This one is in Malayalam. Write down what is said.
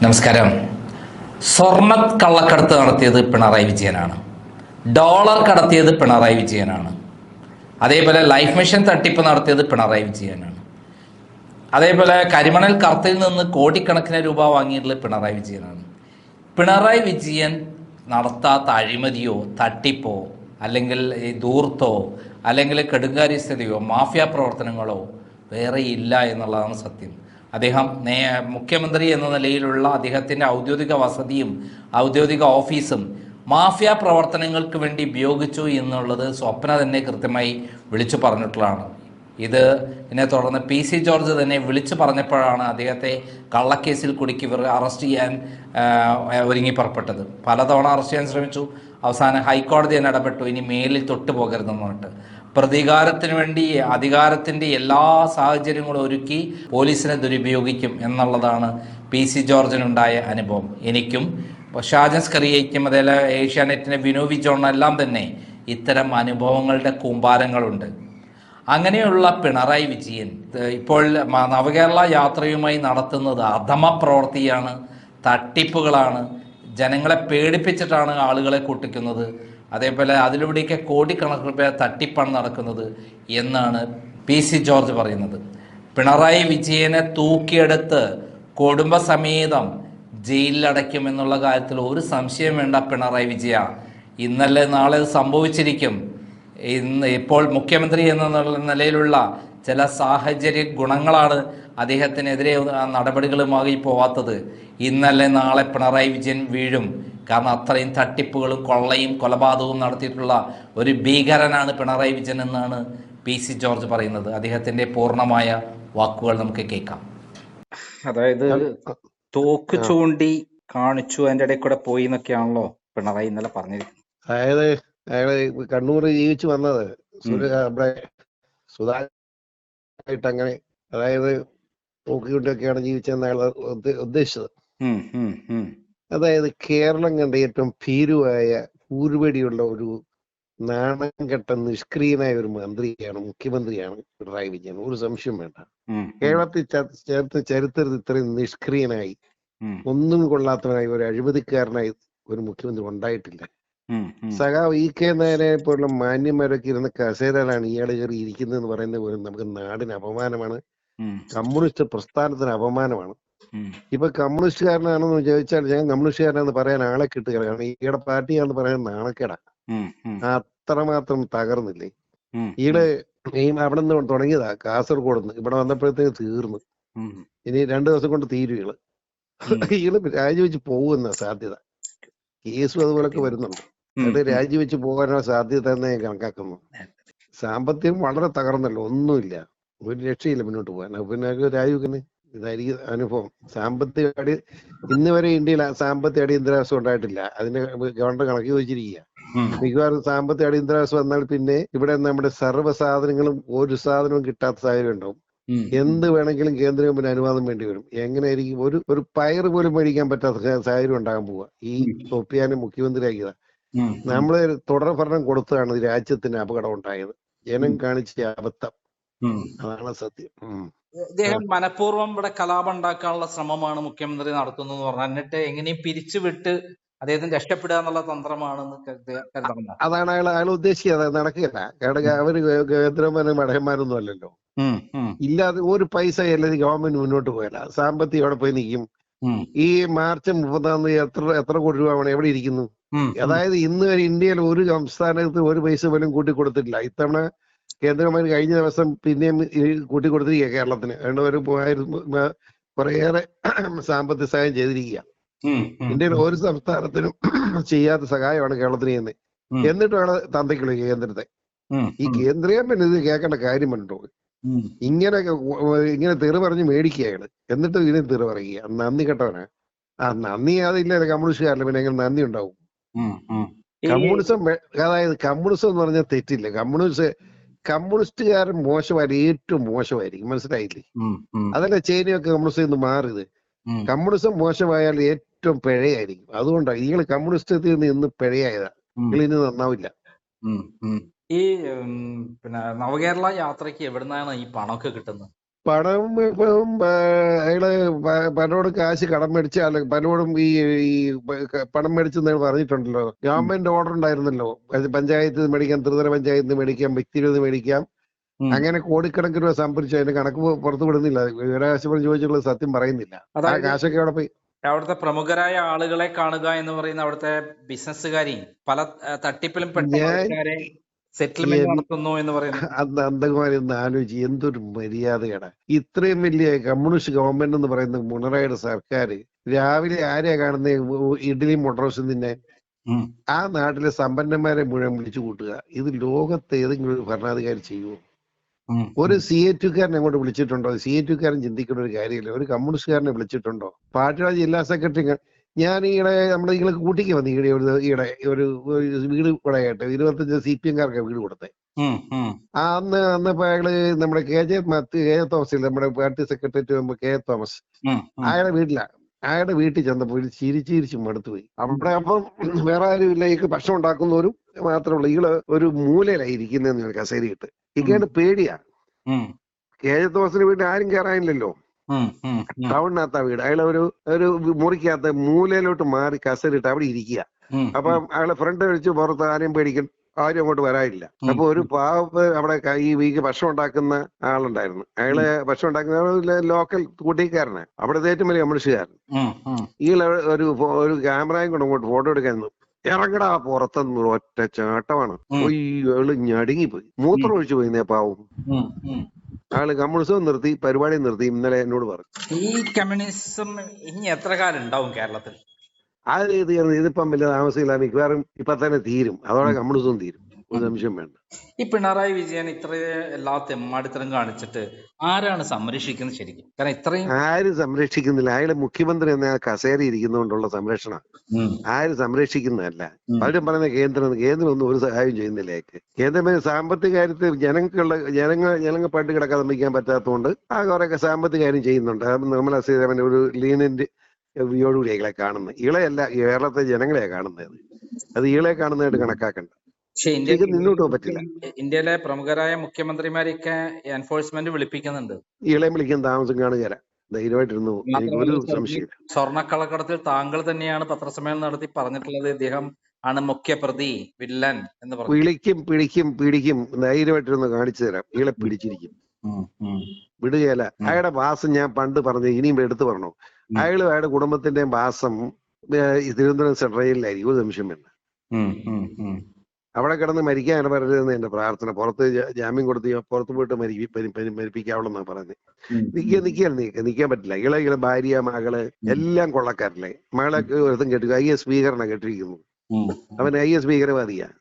നമസ്കാരം. സ്വർണ്ണ കള്ളക്കടത്ത് നടത്തിയത് പിണറായി വിജയനാണ്. ഡോളർ കടത്തിയത് പിണറായി വിജയനാണ്. അതേപോലെ ലൈഫ് മിഷൻ തട്ടിപ്പ് നടത്തിയത് പിണറായി വിജയനാണ്. അതേപോലെ കരിമണൽ കടത്തിൽ നിന്ന് കോടിക്കണക്കിന് രൂപ വാങ്ങിയിട്ടുള്ളത് പിണറായി വിജയനാണ്. പിണറായി വിജയൻ നടത്താത്ത അഴിമതിയോ തട്ടിപ്പോ അല്ലെങ്കിൽ ധൂർത്തോ അല്ലെങ്കിൽ കെടുങ്കാര്യസ്ഥതയോ മാഫിയ പ്രവർത്തനങ്ങളോ വേറെ ഇല്ല എന്നുള്ളതാണ് സത്യം. അദ്ദേഹം മുഖ്യമന്ത്രി എന്ന നിലയിലുള്ള അദ്ദേഹത്തിൻ്റെ ഔദ്യോഗിക വസതിയും ഔദ്യോഗിക ഓഫീസും മാഫിയ പ്രവർത്തനങ്ങൾക്ക് വേണ്ടി ഉപയോഗിച്ചു എന്നുള്ളത് സ്വപ്ന തന്നെ കൃത്യമായി വിളിച്ചു പറഞ്ഞിട്ടുള്ളതാണ്. ഇതിനെ തുടർന്ന് PC ജോർജ് തന്നെ വിളിച്ചു പറഞ്ഞപ്പോഴാണ് അദ്ദേഹത്തെ കള്ളക്കേസിൽ കുടുക്കി ഇവർ അറസ്റ്റ് ചെയ്യാൻ ഒരുങ്ങി പുറപ്പെട്ടത്. പലതവണ അറസ്റ്റ് ചെയ്യാൻ ശ്രമിച്ചു. അവസാനം ഹൈക്കോടതി തന്നെ ഇടപെട്ടു, ഇനി മേലിൽ തൊട്ടു പോകരുതെന്ന് പറഞ്ഞിട്ട്. പ്രതികാരത്തിന് വേണ്ടി അധികാരത്തിൻ്റെ എല്ലാ സാഹചര്യങ്ങളും ഒരുക്കി പോലീസിനെ ദുരുപയോഗിക്കും എന്നുള്ളതാണ് PC ജോർജിനുണ്ടായ അനുഭവം. എനിക്കും ഷാജൻ സ്കറിയയ്ക്കും അതേപോലെ ഏഷ്യാനെറ്റിൻ്റെ വിനോവി ജോണെല്ലാം തന്നെ ഇത്തരം അനുഭവങ്ങളുടെ കൂമ്പാരങ്ങളുണ്ട്. അങ്ങനെയുള്ള പിണറായി വിജയൻ ഇപ്പോൾ നവകേരള യാത്രയുമായി നടത്തുന്നത് അധമ പ്രവൃത്തിയാണ്, തട്ടിപ്പുകളാണ്, ജനങ്ങളെ പേടിപ്പിച്ചിട്ടാണ് ആളുകളെ കൂട്ടിക്കുന്നത്. അതേപോലെ അതിലൂടെയൊക്കെ കോടിക്കണക്കിന് രൂപ തട്ടിപ്പാണ് നടക്കുന്നത് എന്നാണ് PC ജോർജ് പറയുന്നത്. പിണറായി വിജയനെ തൂക്കിയെടുത്ത് കുടുംബസമേതം ജയിലിലടയ്ക്കുമെന്നുള്ള കാര്യത്തിൽ ഒരു സംശയം വേണ്ട. പിണറായി വിജയ, ഇന്നലെ നാളെ സംഭവിച്ചിരിക്കും. ഇപ്പോൾ മുഖ്യമന്ത്രി എന്ന നിലയിലുള്ള ചില സാഹചര്യ ഗുണങ്ങളാണ് അദ്ദേഹത്തിനെതിരെ നടപടികളുമായി പോവാത്തത്. ഇന്നലെ നാളെ പിണറായി വിജയൻ വീഴും. കാരണം അത്രയും തട്ടിപ്പുകളും കൊള്ളയും കൊലപാതകവും നടത്തിയിട്ടുള്ള ഒരു ഭീകരനാണ് പിണറായി വിജയൻ എന്നാണ് PC ജോർജ് പറയുന്നത്. അദ്ദേഹത്തിന്റെ പൂർണ്ണമായ വാക്കുകൾ നമുക്ക് കേൾക്കാം. അതായത് തോക്ക് ചൂണ്ടി കാണിച്ചു, അതിൻ്റെ ഇടയിൽ കൂടെ പോയി എന്നൊക്കെയാണല്ലോ പിണറായി ഇന്നലെ പറഞ്ഞിരിക്കുന്നത്. അതായത് അയാള് കണ്ണൂർ ജീവിച്ചു വന്നത് നമ്മുടെ സുധാകരായിട്ട് അങ്ങനെ, അതായത് നോക്കിക്കൊണ്ടൊക്കെയാണ് ജീവിച്ചതെന്ന് അയാൾ ഉദ്ദേശിച്ചത്. അതായത് കേരളം കണ്ട ഏറ്റവും ഭീരുവായ കൂരുപടിയുള്ള ഒരു നാണം കെട്ട നിഷ്ക്രിയനായ ഒരു മന്ത്രിയാണ്, മുഖ്യമന്ത്രിയാണ് പിണറായി വിജയൻ. ഒരു സംശയം വേണ്ട. കേരളത്തിൽ ചരിത്രത്തിൽ ഇത്രയും നിഷ്ക്രിയനായി ഒന്നും കൊള്ളാത്തവനായി ഒരു അഴിമതിക്കാരനായി ഒരു മുഖ്യമന്ത്രി ഉണ്ടായിട്ടില്ല. സഖാവ് EK നായരെ പോലുള്ള മാന്യന്മാരൊക്കെ ഇരുന്ന കസേരയിലാണ് ഇയാൾ കയറി ഇരിക്കുന്നതെന്ന് പറയുന്നത് പോലും നമുക്ക് നാടിന് അപമാനമാണ്, കമ്മ്യൂണിസ്റ്റ് പ്രസ്ഥാനത്തിന് അപമാനമാണ്. ഇപ്പൊ കമ്മ്യൂണിസ്റ്റുകാരനാണെന്ന് ചോദിച്ചാൽ ഞാൻ കമ്മ്യൂണിസ്റ്റുകാരനാണെന്ന് പറയാൻ ആളെ കിട്ടുക, കാരണം ഈയുടെ പാർട്ടിയാണെന്ന് പറയാൻ നാണക്കേടാ. അത്രമാത്രം തകർന്നില്ലേ ഈട്. അവിടെ നിന്ന് തുടങ്ങിയതാ കാസർഗോഡ് നിന്ന്, ഇവിടെ വന്നപ്പോഴത്തേക്ക് തീർന്നു. ഇനി 2 ദിവസം കൊണ്ട് തീരും ഈള് രാജിവെച്ച് പോകുന്ന സാധ്യത. കേസും അതുപോലൊക്കെ വരുന്നുണ്ട്. അത് രാജിവെച്ച് പോകാനുള്ള സാധ്യത തന്നെ ഞാൻ കണക്കാക്കുന്നു. സാമ്പത്തികം വളരെ തകർന്നല്ലോ, ഒന്നുമില്ല, ഒരു രക്ഷയില്ല മുന്നോട്ട് പോകാൻ. പിന്നെ രാജിവെക്കുന്നത് ഇതായിരിക്കും അനുഭവം. സാമ്പത്തിക അടി ഇന്ന് വരെ ഇന്ത്യയിൽ സാമ്പത്തിക അടിയന്തരാവസ്ഥ ഉണ്ടായിട്ടില്ല. അതിന്റെ ഗവൺമെന്റ് കണക്ക് ചോദിച്ചിരിക്കുക. മിക്കവാറും സാമ്പത്തിക അടിയന്തരാവസ്ഥ വന്നാൽ പിന്നെ ഇവിടെ നമ്മുടെ സർവ്വ സാധനങ്ങളും ഒരു സാധനവും കിട്ടാത്ത സാഹചര്യം ഉണ്ടാവും. എന്ത് വേണമെങ്കിലും കേന്ദ്ര ഗവൺമെന്റ് അനുവാദം വേണ്ടി വരും. എങ്ങനെയായിരിക്കും ഒരു പയർ പോലും മേടിക്കാൻ പറ്റാത്ത സാഹചര്യം ഉണ്ടാകാൻ പോവുക. ഈ തൊപ്പിയാനും മുഖ്യമന്ത്രിയാക്കിയതാ. നമ്മള് തുടർ ഭരണം കൊടുത്തതാണ് രാജ്യത്തിന് അപകടം ഉണ്ടായത്. ജനം കാണിച്ച അബദ്ധം, അതാണ് സത്യം. അദ്ദേഹം മനഃപൂർവ്വം ഇവിടെ കലാപം ഉണ്ടാക്കാനുള്ള ശ്രമമാണ് മുഖ്യമന്ത്രി നടത്തുന്നത് പറഞ്ഞാൽ, എന്നിട്ട് എങ്ങനെയും പിരിച്ചുവിട്ട് അദ്ദേഹത്തിന് രക്ഷപ്പെടുക എന്നുള്ള തന്ത്രമാണെന്ന് കരുതണം. അതാണ് അയാൾ ഉദ്ദേശിച്ചത്. നടക്കുകയല്ല. കാരണം അവര് കേന്ദ്രമാരും മടയന്മാരൊന്നും അല്ലല്ലോ. ഇല്ലാതെ ഒരു പൈസ അല്ലെങ്കിൽ ഗവൺമെന്റ് മുന്നോട്ട് പോയല്ല. സാമ്പത്തികം എവിടെ പോയി നിൽക്കും? ഈ മാർച്ച് 30 എത്ര കോടി രൂപ വേണം എവിടെ ഇരിക്കുന്നു? അതായത് ഇന്ന് വരെ ഇന്ത്യയിൽ ഒരു സംസ്ഥാനത്ത് ഒരു പൈസ പോലും കൂട്ടിക്കൊടുത്തിട്ടില്ല. ഇത്തവണ കേന്ദ്രമന്ത്രി കഴിഞ്ഞ ദിവസം പിന്നെയും കൂട്ടിക്കൊടുത്തിരിക്കുക കേരളത്തിന്. അതുകൊണ്ട് കുറേയേറെ സാമ്പത്തിക സഹായം ചെയ്തിരിക്കുക. ഇന്ത്യയിൽ ഒരു സംസ്ഥാനത്തിനും ചെയ്യാത്ത സഹായമാണ് കേരളത്തിന് ചെയ്യുന്നത്. എന്നിട്ടാണ് തന്തയ്ക്കുള്ള കേന്ദ്രത്തെ. ഈ കേന്ദ്ര ഗവൺമെന്റ് ഇത് കേൾക്കേണ്ട കാര്യമുണ്ടോ? ഇങ്ങനെ തെറി പറഞ്ഞ് മേടിക്കുകയാണ്, എന്നിട്ട് ഇതിനെ തെറി പറയുക. നന്ദി കെട്ടവനാ. നന്ദി അതില്ല കമ്മ്യൂണിസ്റ്റുകാരല്ല, പിന്നെ എങ്ങനെ നന്ദി ഉണ്ടാവും? കമ്മ്യൂണിസം, അതായത് കമ്മ്യൂണിസം എന്ന് പറഞ്ഞാൽ തെറ്റില്ല. കമ്മ്യൂണിസ്റ്റുകാരൻ മോശമായിരിക്കും, ഏറ്റവും മോശമായിരിക്കും. മനസ്സിലായില്ലേ? അതല്ല ചൈനയൊക്കെ കമ്മ്യൂണിസ്റ്റ് നിന്ന് മാറിയത്. കമ്മ്യൂണിസം മോശമായാൽ ഏറ്റവും പിഴയായിരിക്കും. അതുകൊണ്ടാണ് നിങ്ങൾ കമ്മ്യൂണിസ്റ്റത്തിൽ നിന്ന് ഇന്ന് പിഴയായതാ. നിങ്ങൾ ഇനി നന്നാവില്ല. ഈ പിന്നെ നവകേരള യാത്രയ്ക്ക് എവിടുന്നാണ് ഈ പണമൊക്കെ കിട്ടുന്നത്? പണം ഇപ്പം അയാള് പലരോടും കാശ് കടം മേടിച്ച പലരോടും ഈ പണം മേടിച്ചെന്ന് പറഞ്ഞിട്ടുണ്ടല്ലോ. ഗവൺമെന്റ് ഓർഡർ ഉണ്ടായിരുന്നല്ലോ, പഞ്ചായത്ത് മേടിക്കാം, ത്രിതല പഞ്ചായത്ത് മേടിക്കാം, വ്യക്തിഗത മേടിക്കാം. അങ്ങനെ കോടിക്കണക്കിന് രൂപ സംഭരിച്ചു. അതിന്റെ കണക്ക് പുറത്തു വിടുന്നില്ല. വിവരാവകാശം ചോദിച്ചിട്ടുള്ളത് സത്യം പറയുന്നില്ല. ആ കാശൊക്കെ അവിടെ പോയി. അവിടുത്തെ പ്രമുഖരായ ആളുകളെ കാണുക എന്ന് പറയുന്ന അവിടുത്തെ ബിസിനസ്സുകാരെയും പല തട്ടിപ്പിലും പെട്ട ആൾക്കാരെ സെറ്റിൽമെന്റ് നടത്തുന്നു എന്ന് പറയുന്നത്. അന്ന് അന്തകുമാരി ഒന്ന് ആലോചിച്ച് എന്തൊരു മര്യാദയാണ്. ഇത്രയും വലിയ കമ്മ്യൂണിസ്റ്റ് ഗവൺമെന്റ് എന്ന് പറയുന്ന പിണറായിയുടെ സർക്കാർ രാവിലെ ആരെയാ കാണുന്ന ഇഡ്ഡലിയും മുട്ടറോസും തന്നെ ആ നാട്ടിലെ സമ്പന്നന്മാരെ മുഴുവൻ വിളിച്ചു കൂട്ടുക. ഇത് ലോകത്ത് ഏതെങ്കിലും ഒരു ഭരണാധികാരി ചെയ്യുമോ? ഒരു CATUകാരനെ അങ്ങോട്ട് വിളിച്ചിട്ടുണ്ടോ? CATUകാരൻ ചിന്തിക്കുന്ന ഒരു കാര്യമില്ല. ഒരു കമ്മ്യൂണിസ്റ്റുകാരനെ വിളിച്ചിട്ടുണ്ടോ? പാർട്ടിയുടെ ജില്ലാ സെക്രട്ടറി ഞാൻ ഈയിടെ നമ്മുടെ നിങ്ങളെ കൂട്ടിക്ക് വന്നു. ഈയിടെ ഒരു വീട് കൂടെയായിട്ട് 25 CPM-കാർക്ക് വീട് കൊടുത്തേ. അന്ന് ഇപ്പൊ അയാള് നമ്മുടെ KJ തോമസ്, നമ്മുടെ പാർട്ടി സെക്രട്ടറി KJ തോമസ്, അയാളുടെ വീട്ടിൽ ചെന്നപ്പോൾ ചിരിച്ചിരിച്ച് മടുത്തു പോയി. അവിടെ അപ്പം വേറെ ആരും ഇല്ല, ഈ ഭക്ഷണം ഉണ്ടാക്കുന്നവരും മാത്രമേ ഉള്ളൂ. ഈകള് ഒരു മൂലയിലായിരിക്കുന്നതെന്ന് കസേരയിട്ട് ഇക്കേണ്ട പേടിയാ. KJ തോമസിന്റെ വീട്ടിൽ ആരും കയറാനില്ലല്ലോ, ടൗണിനകത്താ വീട്. അയാളെ ഒരു മുറിക്കകത്ത് മൂലയിലോട്ട് മാറി കസേരയിട്ട് അവിടെ ഇരിക്കുക. അപ്പൊ അയാളെ ഫ്രണ്ട് കഴിച്ച് പുറത്ത് ആരെയും പേടിക്കും, ആരും അങ്ങോട്ട് വരാനില്ല. അപ്പൊ ഒരു പാവ അവിടെ ഈ വീക്ക് ഭക്ഷണം ഉണ്ടാക്കുന്ന ആളുണ്ടായിരുന്നു. അയാള് ഭക്ഷണം ഉണ്ടാക്കുന്ന ലോക്കൽ കൂട്ടിക്കാരനാ, അവിടുത്തെ ഏറ്റവും വലിയ കമ്മ്യൂണിസ്റ്റുകാരൻ. ഈളെ ഒരു ക്യാമറയും കൊണ്ട് അങ്ങോട്ട് ഫോട്ടോ എടുക്കാൻ ഇറങ്ങടാ പുറത്തുനിന്ന് ഒറ്റ ചാട്ടമാണ്. അയാള് ഞടുങ്ങിപ്പോയി, മൂത്രം ഒഴിച്ചു പോയി പാവം. ആള് കമ്മ്യൂണിസം നിർത്തി, പരിപാടി നിർത്തി. ഇന്നലെ എന്നോട് പറഞ്ഞു ഈ കമ്മ്യൂണിസം ഇനി എത്ര കാലം ഉണ്ടാവും കേരളത്തിൽ? അത് ഇതിപ്പം വലിയ താമസമില്ല, മിക്കവാറും ഇപ്പൊ തന്നെ തീരും. അതോടെ കമ്മ്യൂണിസം തീരും, ഒരു സംശയം വേണ്ട. ഈ പിണറായി വിജയൻ ഇത്ര എല്ലാ തെമ്മാടിത്തരം കാണിച്ചിട്ട് ആരാണ് സംരക്ഷിക്കുന്നത് ശരിക്കും? കാരണം ഇത്രയും ആരും സംരക്ഷിക്കുന്നില്ല. അയാള് മുഖ്യമന്ത്രി എന്ന കസേര ഇരിക്കുന്നതുകൊണ്ടുള്ള സംരക്ഷണം. ആരും സംരക്ഷിക്കുന്നതല്ല. പലരും പറയുന്ന കേന്ദ്രം ഒന്നും ഒരു സഹായം ചെയ്യുന്നില്ല. കേന്ദ്രം സാമ്പത്തിക കാര്യത്തിൽ ജനങ്ങൾ പണ്ട് കിടക്കാതെ വയ്ക്കാൻ പറ്റാത്തതുകൊണ്ട് ആ കുറെയൊക്കെ സാമ്പത്തിക കാര്യം ചെയ്യുന്നുണ്ട്. നിർമ്മല സീതാരാമൻ ഒരു ലീനന്റ് വ്യോടുകൂടി ഇയാളെ കാണുന്നത്. ഇളയല്ല, കേരളത്തെ ജനങ്ങളെയാ കാണുന്നത്. അത് ഇളെ കാണുന്നതായിട്ട് കണക്കാക്കണ്ട. മുന്നോട്ട് പോകാൻ പറ്റില്ല. ഇന്ത്യയിലെ പ്രമുഖരായ മുഖ്യമന്ത്രിമാരെയൊക്കെ എൻഫോഴ്സ്മെന്റ് വിളിപ്പിക്കുന്നുണ്ട്. ഇളയം വിളിക്കാൻ താമസം കാണുകയല്ല, ധൈര്യമായിട്ടിരുന്നു. ഒരു സംശയം. സ്വർണ്ണക്കള്ളക്കടത്തിൽ താങ്കൾ തന്നെയാണ് പത്രസമ്മേളനം നടത്തി പറഞ്ഞിട്ടുള്ളത് ഇദ്ദേഹം ആണ് മുഖ്യപ്രതി, വില്ലൻ എന്ന് പറഞ്ഞു. പിടിക്കും ധൈര്യമായിട്ടിരുന്ന് കാണിച്ചു തരാം. ഇളെ പിടിച്ചിരിക്കും, വിടുകയല്ല. അയാളുടെ വാസം ഞാൻ പണ്ട് പറഞ്ഞു, ഇനിയും എടുത്തു പറഞ്ഞോ. അയാളുടെ കുടുംബത്തിന്റെ വാസം തിരുവനന്തപുരം സെൻട്രലിലായിരിക്കും, ഒരു നിമിഷം വേണ്ട. അവിടെ കിടന്ന് മരിക്കാൻ പറയരുതെന്ന് എന്റെ പ്രാർത്ഥന. പുറത്ത് ജാമ്യം കൊടുത്ത് പുറത്ത് പോയിട്ട് മരിപ്പിക്കാവുള്ളെന്നാണ് പറയുന്നത്. നിൽക്കാൻ പറ്റില്ല. ഇള ഭാര്യ, മകള് എല്ലാം കൊള്ളക്കാരല്ലേ. മകളെ ഒരുത്തും കെട്ടുക, IS സ്പീക്കറിനെ കെട്ടിരിക്കുന്നു. അവൻ IS ഭീകരവാദിയാ.